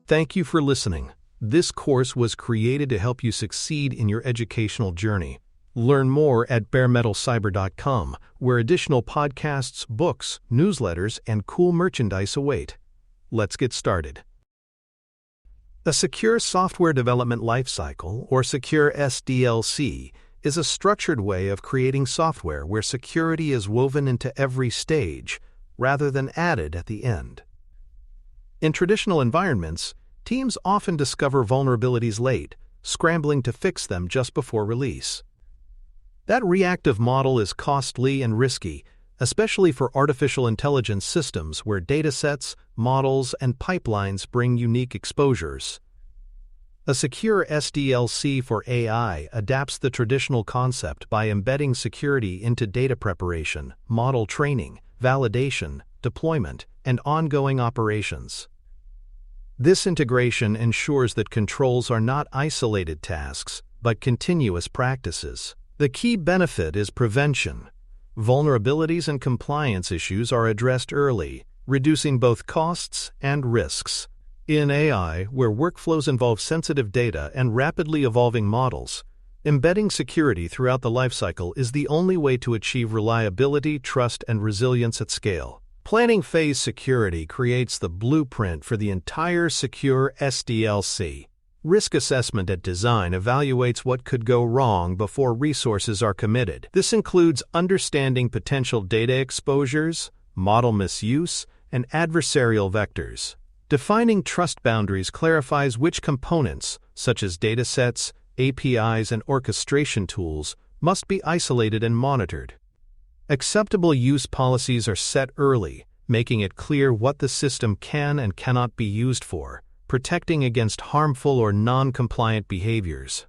Thank you for listening. This course was created to help you succeed in your educational journey. Learn more at baremetalcyber.com, where additional podcasts, books, newsletters, and cool merchandise await. Let's get started. A secure software development lifecycle, or secure SDLC, is a structured way of creating software where security is woven into every stage, rather than added at the end. In traditional environments, teams often discover vulnerabilities late, scrambling to fix them just before release. That reactive model is costly and risky, especially for artificial intelligence systems where datasets, models, and pipelines bring unique exposures. A secure SDLC for AI adapts the traditional concept by embedding security into data preparation, model training, validation, deployment, and ongoing operations. This integration ensures that controls are not isolated tasks, but continuous practices. The key benefit is prevention. Vulnerabilities and compliance issues are addressed early, reducing both costs and risks. In AI, where workflows involve sensitive data and rapidly evolving models, embedding security throughout the lifecycle is the only way to achieve reliability, trust, and resilience at scale. Planning phase security creates the blueprint for the entire secure SDLC. Risk assessment at design evaluates what could go wrong before resources are committed. This includes understanding potential data exposures, model misuse, and adversarial vectors. Defining trust boundaries clarifies which components, such as datasets, APIs, and orchestration tools, must be isolated and monitored. Acceptable use policies are set early, making it clear what the system can and cannot be used for, protecting against harmful or non-compliant behaviors.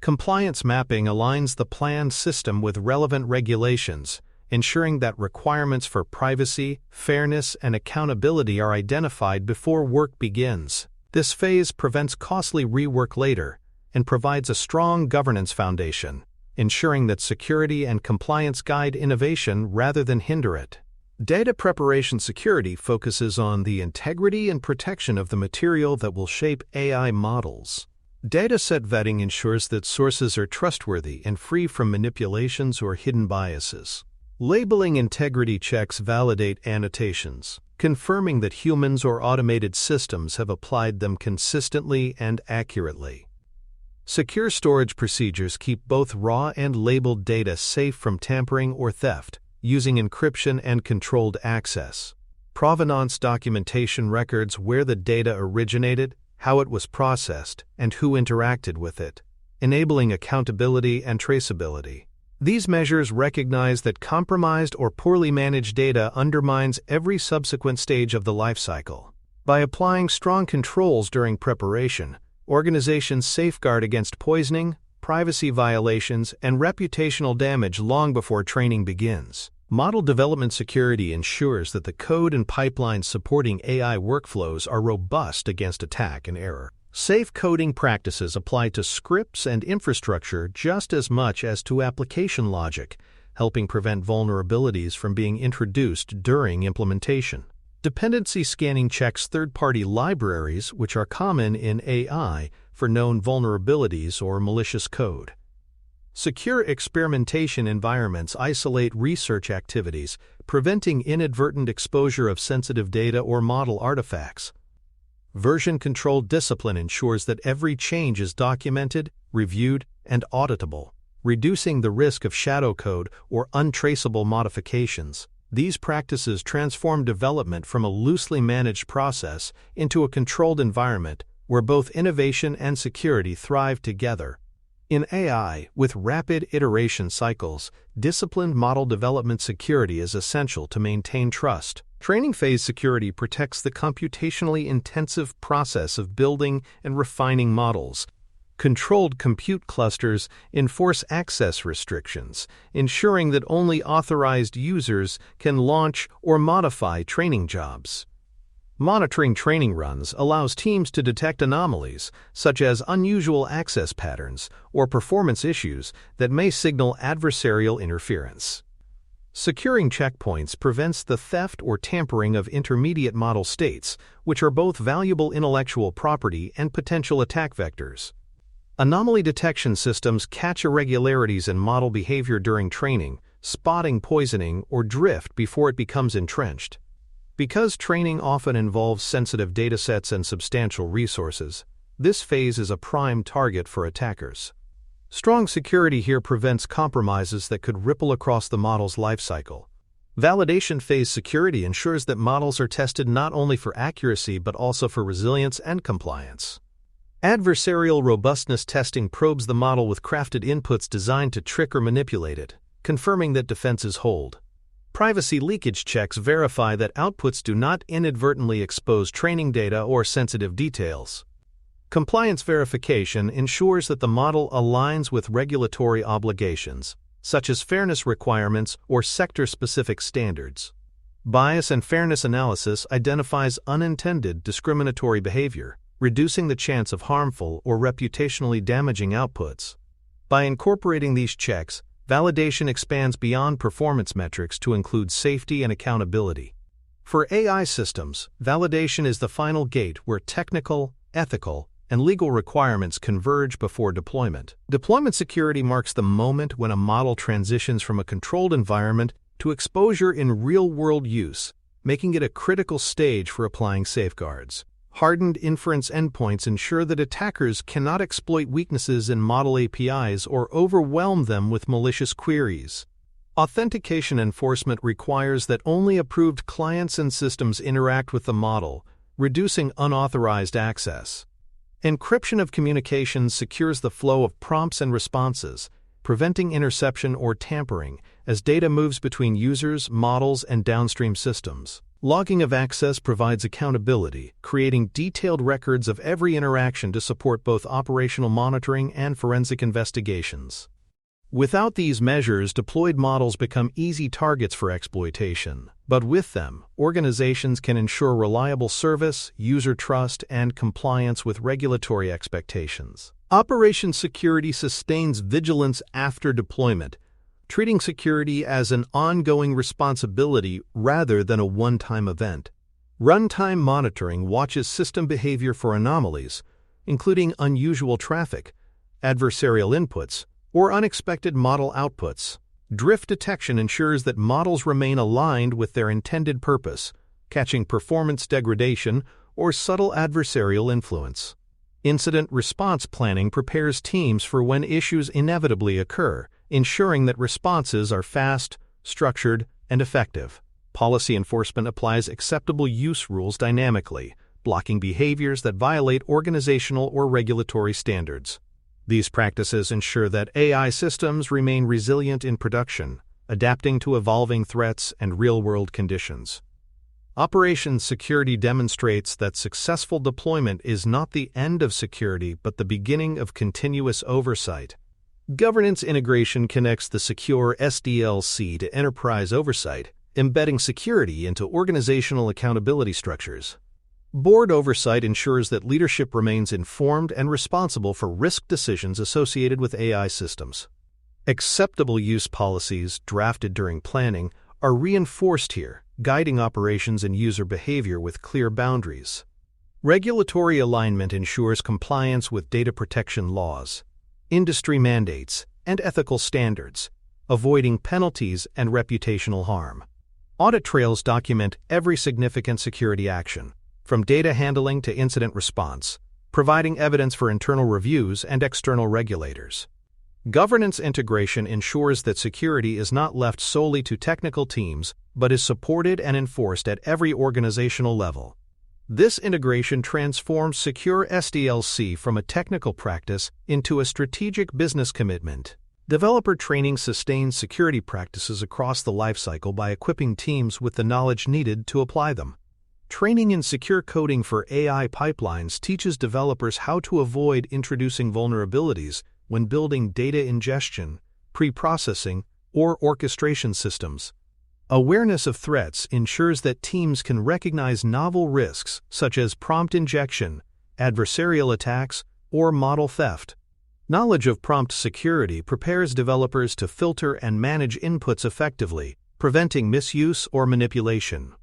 Compliance mapping aligns the planned system with relevant regulations, ensuring that requirements for privacy, fairness, and accountability are identified before work begins. This phase prevents costly rework later and provides a strong governance foundation, ensuring that security and compliance guide innovation rather than hinder it. Data preparation security focuses on the integrity and protection of the material that will shape AI models. Dataset vetting ensures that sources are trustworthy and free from manipulations or hidden biases. Labeling integrity checks validate annotations, confirming that humans or automated systems have applied them consistently and accurately. Secure storage procedures keep both raw and labeled data safe from tampering or theft, using encryption and controlled access. Provenance documentation records where the data originated, how it was processed, and who interacted with it, enabling accountability and traceability. These measures recognize that compromised or poorly managed data undermines every subsequent stage of the lifecycle. By applying strong controls during preparation, organizations safeguard against poisoning, privacy violations, and reputational damage long before training begins. Model development security ensures that the code and pipelines supporting AI workflows are robust against attack and error. Safe coding practices apply to scripts and infrastructure just as much as to application logic, helping prevent vulnerabilities from being introduced during implementation. Dependency scanning checks third-party libraries, which are common in AI, for known vulnerabilities or malicious code. Secure experimentation environments isolate research activities, preventing inadvertent exposure of sensitive data or model artifacts. Version-controlled discipline ensures that every change is documented, reviewed, and auditable, reducing the risk of shadow code or untraceable modifications. These practices transform development from a loosely managed process into a controlled environment where both innovation and security thrive together. In AI, with rapid iteration cycles, disciplined model development security is essential to maintain trust. Training phase security protects the computationally intensive process of building and refining models. Controlled compute clusters enforce access restrictions, ensuring that only authorized users can launch or modify training jobs. Monitoring training runs allows teams to detect anomalies, such as unusual access patterns or performance issues that may signal adversarial interference. Securing checkpoints prevents the theft or tampering of intermediate model states, which are both valuable intellectual property and potential attack vectors. Anomaly detection systems catch irregularities in model behavior during training, spotting poisoning or drift before it becomes entrenched. Because training often involves sensitive datasets and substantial resources, this phase is a prime target for attackers. Strong security here prevents compromises that could ripple across the model's lifecycle. Validation phase security ensures that models are tested not only for accuracy but also for resilience and compliance. Adversarial robustness testing probes the model with crafted inputs designed to trick or manipulate it, confirming that defenses hold. Privacy leakage checks verify that outputs do not inadvertently expose training data or sensitive details. Compliance verification ensures that the model aligns with regulatory obligations, such as fairness requirements or sector-specific standards. Bias and fairness analysis identifies unintended discriminatory behavior, reducing the chance of harmful or reputationally damaging outputs. By incorporating these checks, validation expands beyond performance metrics to include safety and accountability. For AI systems, validation is the final gate where technical, ethical, and legal requirements converge before deployment. Deployment security marks the moment when a model transitions from a controlled environment to exposure in real-world use, making it a critical stage for applying safeguards. Hardened inference endpoints ensure that attackers cannot exploit weaknesses in model APIs or overwhelm them with malicious queries. Authentication enforcement requires that only approved clients and systems interact with the model, reducing unauthorized access. Encryption of communications secures the flow of prompts and responses, preventing interception or tampering as data moves between users, models, and downstream systems. Logging of access provides accountability, creating detailed records of every interaction to support both operational monitoring and forensic investigations. Without these measures, deployed models become easy targets for exploitation. But with them, organizations can ensure reliable service, user trust, and compliance with regulatory expectations. Operations security sustains vigilance after deployment, treating security as an ongoing responsibility rather than a one-time event. Runtime monitoring watches system behavior for anomalies, including unusual traffic, adversarial inputs, or unexpected model outputs. Drift detection ensures that models remain aligned with their intended purpose, catching performance degradation or subtle adversarial influence. Incident response planning prepares teams for when issues inevitably occur, ensuring that responses are fast, structured, and effective. Policy enforcement applies acceptable use rules dynamically, blocking behaviors that violate organizational or regulatory standards. These practices ensure that AI systems remain resilient in production, adapting to evolving threats and real-world conditions. Operations security demonstrates that successful deployment is not the end of security but the beginning of continuous oversight. Governance integration connects the secure SDLC to enterprise oversight, embedding security into organizational accountability structures. Board oversight ensures that leadership remains informed and responsible for risk decisions associated with AI systems. Acceptable use policies drafted during planning are reinforced here, guiding operations and user behavior with clear boundaries. Regulatory alignment ensures compliance with data protection laws, industry mandates, and ethical standards, avoiding penalties and reputational harm. Audit trails document every significant security action, from data handling to incident response, providing evidence for internal reviews and external regulators. Governance integration ensures that security is not left solely to technical teams, but is supported and enforced at every organizational level. This integration transforms secure SDLC from a technical practice into a strategic business commitment. Developer training sustains security practices across the lifecycle by equipping teams with the knowledge needed to apply them. Training in secure coding for AI pipelines teaches developers how to avoid introducing vulnerabilities when building data ingestion, preprocessing, or orchestration systems. Awareness of threats ensures that teams can recognize novel risks such as prompt injection, adversarial attacks, or model theft. Knowledge of prompt security prepares developers to filter and manage inputs effectively, preventing misuse or manipulation.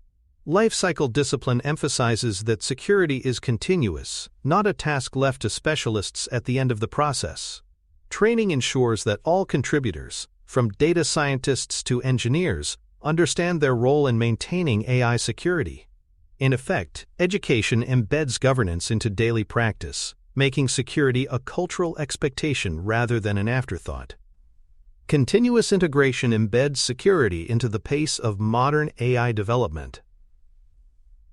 Lifecycle discipline emphasizes that security is continuous, not a task left to specialists at the end of the process. Training ensures that all contributors, from data scientists to engineers, understand their role in maintaining AI security. In effect, education embeds governance into daily practice, making security a cultural expectation rather than an afterthought. Continuous integration embeds security into the pace of modern AI development.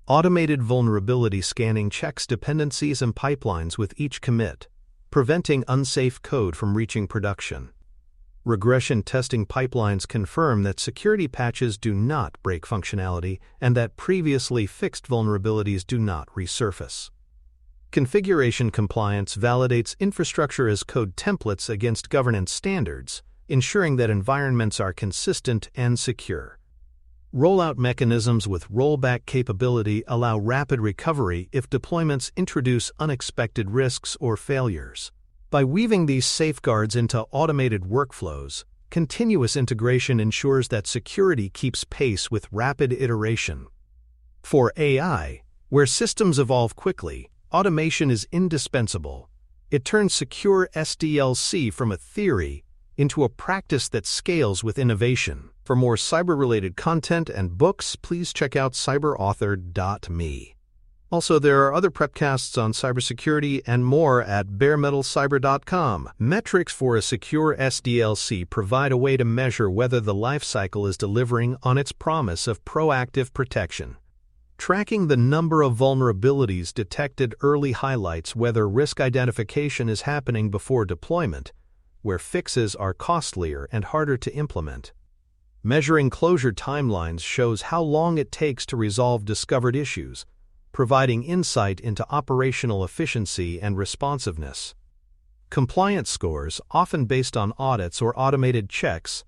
Automated vulnerability scanning checks dependencies and pipelines with each commit, preventing unsafe code from reaching production. Regression testing pipelines confirm that security patches do not break functionality and that previously fixed vulnerabilities do not resurface. Configuration compliance validates infrastructure as code templates against governance standards, ensuring that environments are consistent and secure. Rollout mechanisms with rollback capability allow rapid recovery if deployments introduce unexpected risks or failures. By weaving these safeguards into automated workflows, continuous integration ensures that security keeps pace with rapid iteration. For AI, where systems evolve quickly, automation is indispensable. It turns secure SDLC from a theory into a practice that scales with innovation. For more cyber-related content and books, please check out cyberauthor.me. Also, there are other prepcasts on cybersecurity and more at baremetalcyber.com. Metrics for a secure SDLC provide a way to measure whether the lifecycle is delivering on its promise of proactive protection. Tracking the number of vulnerabilities detected early highlights whether risk identification is happening before deployment, where fixes are costlier and harder to implement. Measuring closure timelines shows how long it takes to resolve discovered issues, providing insight into operational efficiency and responsiveness. Compliance scores, often based on audits or automated checks,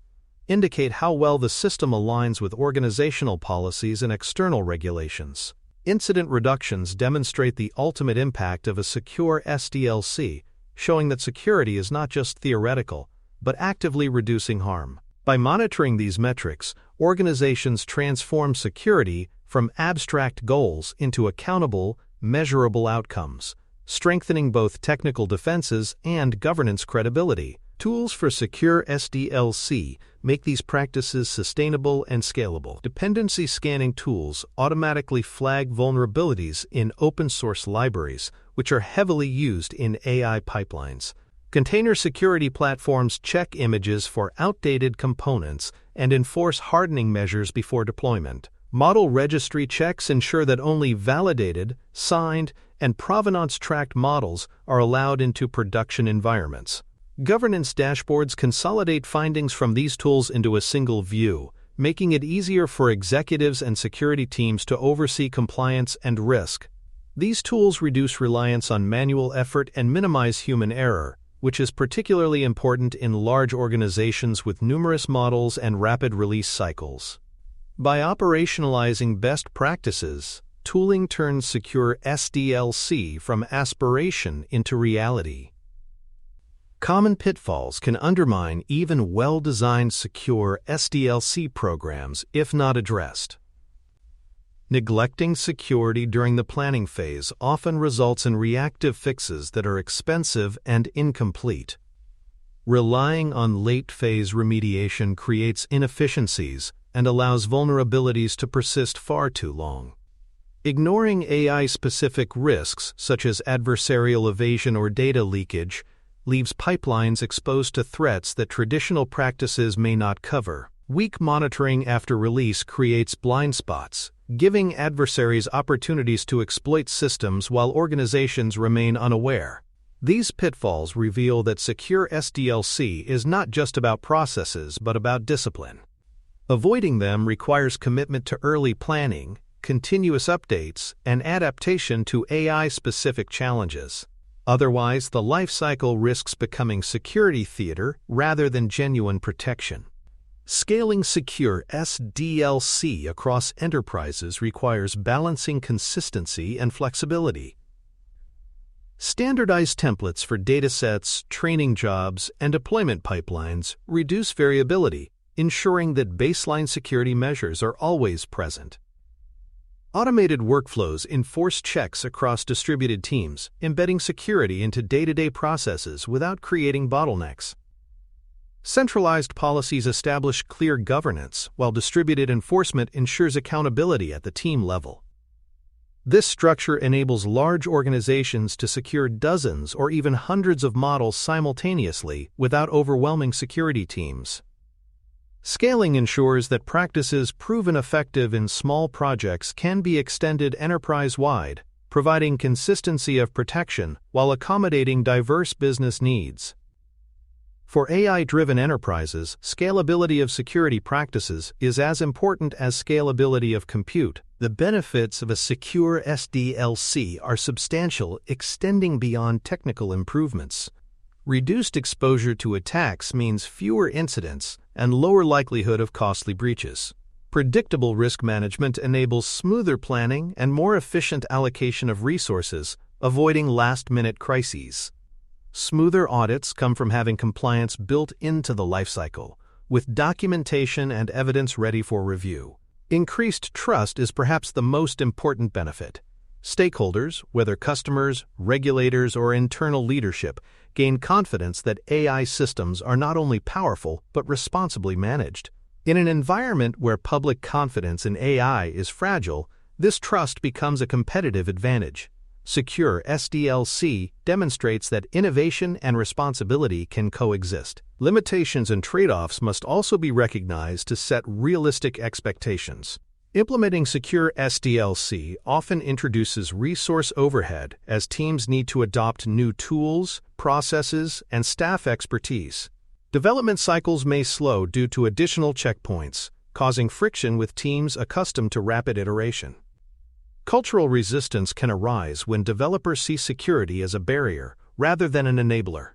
indicate how well the system aligns with organizational policies and external regulations. Incident reductions demonstrate the ultimate impact of a secure SDLC, showing that security is not just theoretical, but actively reducing harm. By monitoring these metrics, organizations transform security from abstract goals into accountable, measurable outcomes, strengthening both technical defenses and governance credibility. Tools for secure SDLC make these practices sustainable and scalable. Dependency scanning tools automatically flag vulnerabilities in open-source libraries, which are heavily used in AI pipelines. Container security platforms check images for outdated components and enforce hardening measures before deployment. Model registry checks ensure that only validated, signed, and provenance-tracked models are allowed into production environments. Governance dashboards consolidate findings from these tools into a single view, making it easier for executives and security teams to oversee compliance and risk. These tools reduce reliance on manual effort and minimize human error, which is particularly important in large organizations with numerous models and rapid release cycles. By operationalizing best practices, tooling turns secure SDLC from aspiration into reality. Common pitfalls can undermine even well-designed secure SDLC programs if not addressed. Neglecting security during the planning phase often results in reactive fixes that are expensive and incomplete. Relying on late-phase remediation creates inefficiencies and allows vulnerabilities to persist far too long. Ignoring AI-specific risks, such as adversarial evasion or data leakage, leaves pipelines exposed to threats that traditional practices may not cover. Weak monitoring after release creates blind spots, giving adversaries opportunities to exploit systems while organizations remain unaware. These pitfalls reveal that secure SDLC is not just about processes but about discipline. Avoiding them requires commitment to early planning, continuous updates, and adaptation to AI-specific challenges. Otherwise, the lifecycle risks becoming security theater rather than genuine protection. Scaling secure SDLC across enterprises requires balancing consistency and flexibility. Standardized templates for datasets, training jobs, and deployment pipelines reduce variability, ensuring that baseline security measures are always present. Automated workflows enforce checks across distributed teams, embedding security into day-to-day processes without creating bottlenecks. Centralized policies establish clear governance, while distributed enforcement ensures accountability at the team level. This structure enables large organizations to secure dozens or even hundreds of models simultaneously without overwhelming security teams. Scaling ensures that practices proven effective in small projects can be extended enterprise-wide, providing consistency of protection while accommodating diverse business needs. For AI-driven enterprises, scalability of security practices is as important as scalability of compute. The benefits of a secure SDLC are substantial, extending beyond technical improvements. Reduced exposure to attacks means fewer incidents and lower likelihood of costly breaches. Predictable risk management enables smoother planning and more efficient allocation of resources, avoiding last-minute crises. Smoother audits come from having compliance built into the lifecycle, with documentation and evidence ready for review. Increased trust is perhaps the most important benefit. Stakeholders, whether customers, regulators, or internal leadership, gain confidence that AI systems are not only powerful but responsibly managed. In an environment where public confidence in AI is fragile, this trust becomes a competitive advantage. Secure SDLC demonstrates that innovation and responsibility can coexist. Limitations and trade-offs must also be recognized to set realistic expectations. Implementing secure SDLC often introduces resource overhead as teams need to adopt new tools, processes, and staff expertise. Development cycles may slow due to additional checkpoints, causing friction with teams accustomed to rapid iteration. Cultural resistance can arise when developers see security as a barrier rather than an enabler.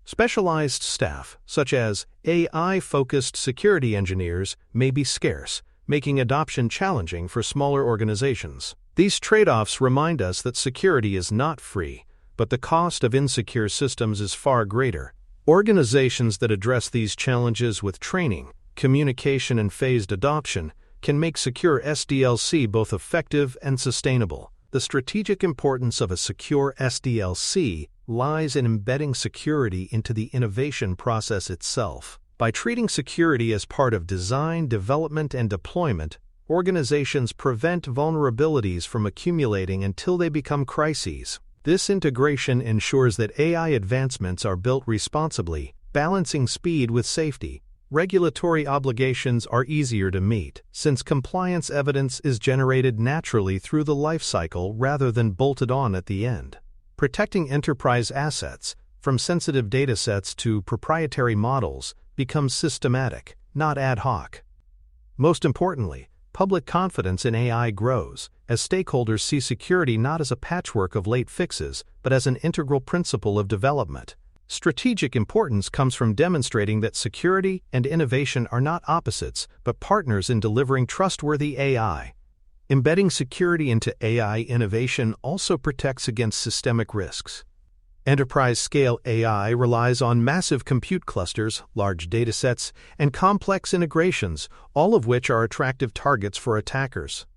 Specialized staff, such as AI-focused security engineers, may be scarce, making adoption challenging for smaller organizations. These trade-offs remind us that security is not free, but the cost of insecure systems is far greater. Organizations that address these challenges with training, communication, and phased adoption can make secure SDLC both effective and sustainable. The strategic importance of a secure SDLC lies in embedding security into the innovation process itself. By treating security as part of design, development, and deployment, organizations prevent vulnerabilities from accumulating until they become crises. This integration ensures that AI advancements are built responsibly, balancing speed with safety. Regulatory obligations are easier to meet, since compliance evidence is generated naturally through the lifecycle rather than bolted on at the end. Protecting enterprise assets, from sensitive datasets to proprietary models, becomes systematic, not ad hoc. Most importantly, public confidence in AI grows, as stakeholders see security not as a patchwork of late fixes, but as an integral principle of development. Strategic importance comes from demonstrating that security and innovation are not opposites, but partners in delivering trustworthy AI. Embedding security into AI innovation also protects against systemic risks. Enterprise-scale AI relies on massive compute clusters, large datasets, and complex integrations, all of which are attractive targets for attackers.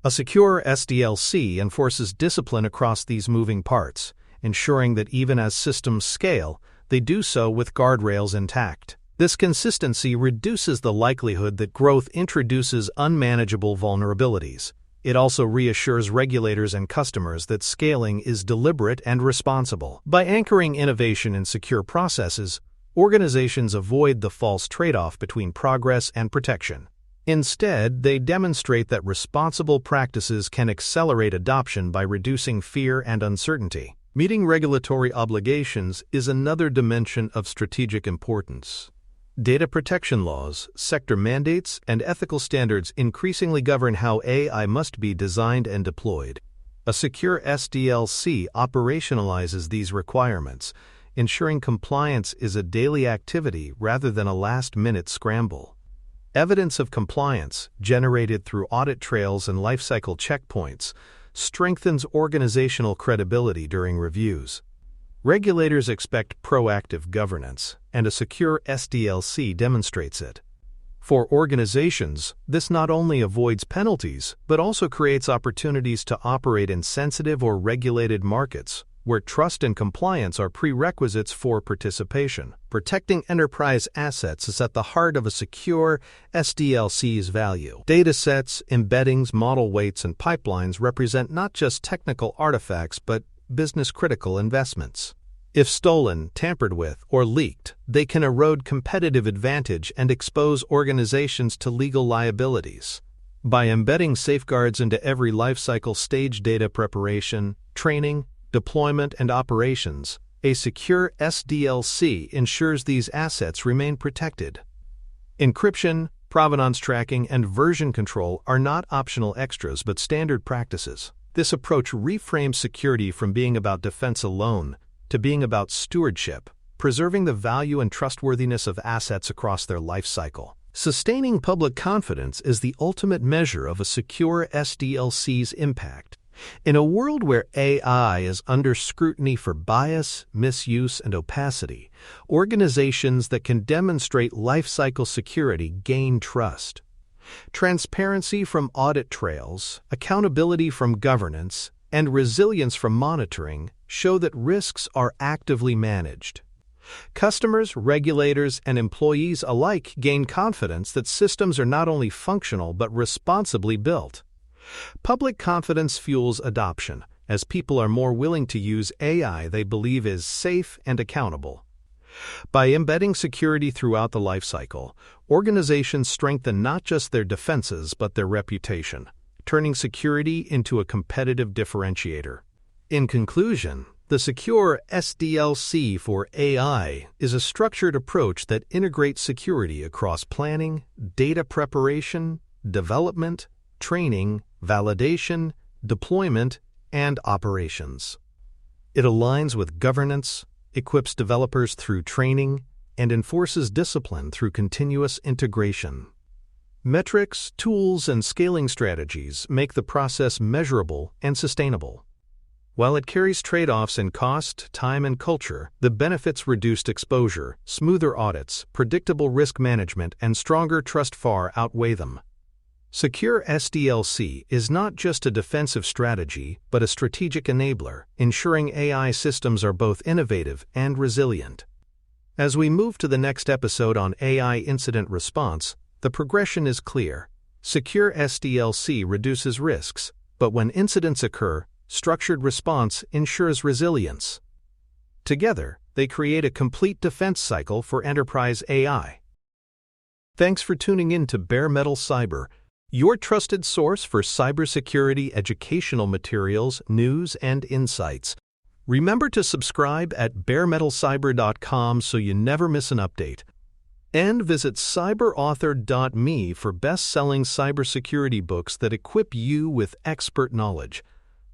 A secure SDLC enforces discipline across these moving parts, ensuring that even as systems scale, they do so with guardrails intact. This consistency reduces the likelihood that growth introduces unmanageable vulnerabilities. It also reassures regulators and customers that scaling is deliberate and responsible. By anchoring innovation in secure processes, organizations avoid the false trade-off between progress and protection. Instead, they demonstrate that responsible practices can accelerate adoption by reducing fear and uncertainty. Meeting regulatory obligations is another dimension of strategic importance. Data protection laws, sector mandates, and ethical standards increasingly govern how AI must be designed and deployed. A secure SDLC operationalizes these requirements, ensuring compliance is a daily activity rather than a last-minute scramble. Evidence of compliance, generated through audit trails and lifecycle checkpoints, strengthens organizational credibility during reviews. Regulators expect proactive governance, and a secure SDLC demonstrates it. For organizations, this not only avoids penalties, but also creates opportunities to operate in sensitive or regulated markets, where trust and compliance are prerequisites for participation. Protecting enterprise assets is at the heart of a secure SDLC's value. Datasets, embeddings, model weights, and pipelines represent not just technical artifacts but business-critical investments. If stolen, tampered with, or leaked, they can erode competitive advantage and expose organizations to legal liabilities. By embedding safeguards into every lifecycle stage, data preparation, training, deployment, and operations, a secure SDLC ensures these assets remain protected. Encryption, provenance tracking, and version control are not optional extras but standard practices. This approach reframes security from being about defense alone to being about stewardship, preserving the value and trustworthiness of assets across their life cycle. Sustaining public confidence is the ultimate measure of a secure SDLC's impact. In a world where AI is under scrutiny for bias, misuse, and opacity, organizations that can demonstrate lifecycle security gain trust. Transparency from audit trails, accountability from governance, and resilience from monitoring show that risks are actively managed. Customers, regulators, and employees alike gain confidence that systems are not only functional but responsibly built. Public confidence fuels adoption, as people are more willing to use AI they believe is safe and accountable. By embedding security throughout the lifecycle, organizations strengthen not just their defenses but their reputation, turning security into a competitive differentiator. In conclusion, the secure SDLC for AI is a structured approach that integrates security across planning, data preparation, development, training, validation, deployment, and operations. It aligns with governance, equips developers through training, and enforces discipline through continuous integration. Metrics, tools, and scaling strategies make the process measurable and sustainable. While it carries trade-offs in cost, time, and culture, the benefits: reduced exposure, smoother audits, predictable risk management, and stronger trust far outweigh them. Secure SDLC is not just a defensive strategy, but a strategic enabler, ensuring AI systems are both innovative and resilient. As we move to the next episode on AI incident response, the progression is clear. Secure SDLC reduces risks, but when incidents occur, structured response ensures resilience. Together, they create a complete defense cycle for enterprise AI. Thanks for tuning in to Bare Metal Cyber, your trusted source for cybersecurity educational materials, news, and insights. Remember to subscribe at baremetalcyber.com so you never miss an update. And visit cyberauthor.me for best-selling cybersecurity books that equip you with expert knowledge.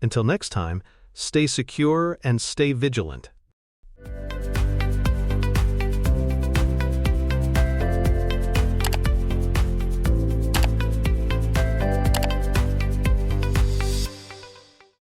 Until next time, stay secure and stay vigilant.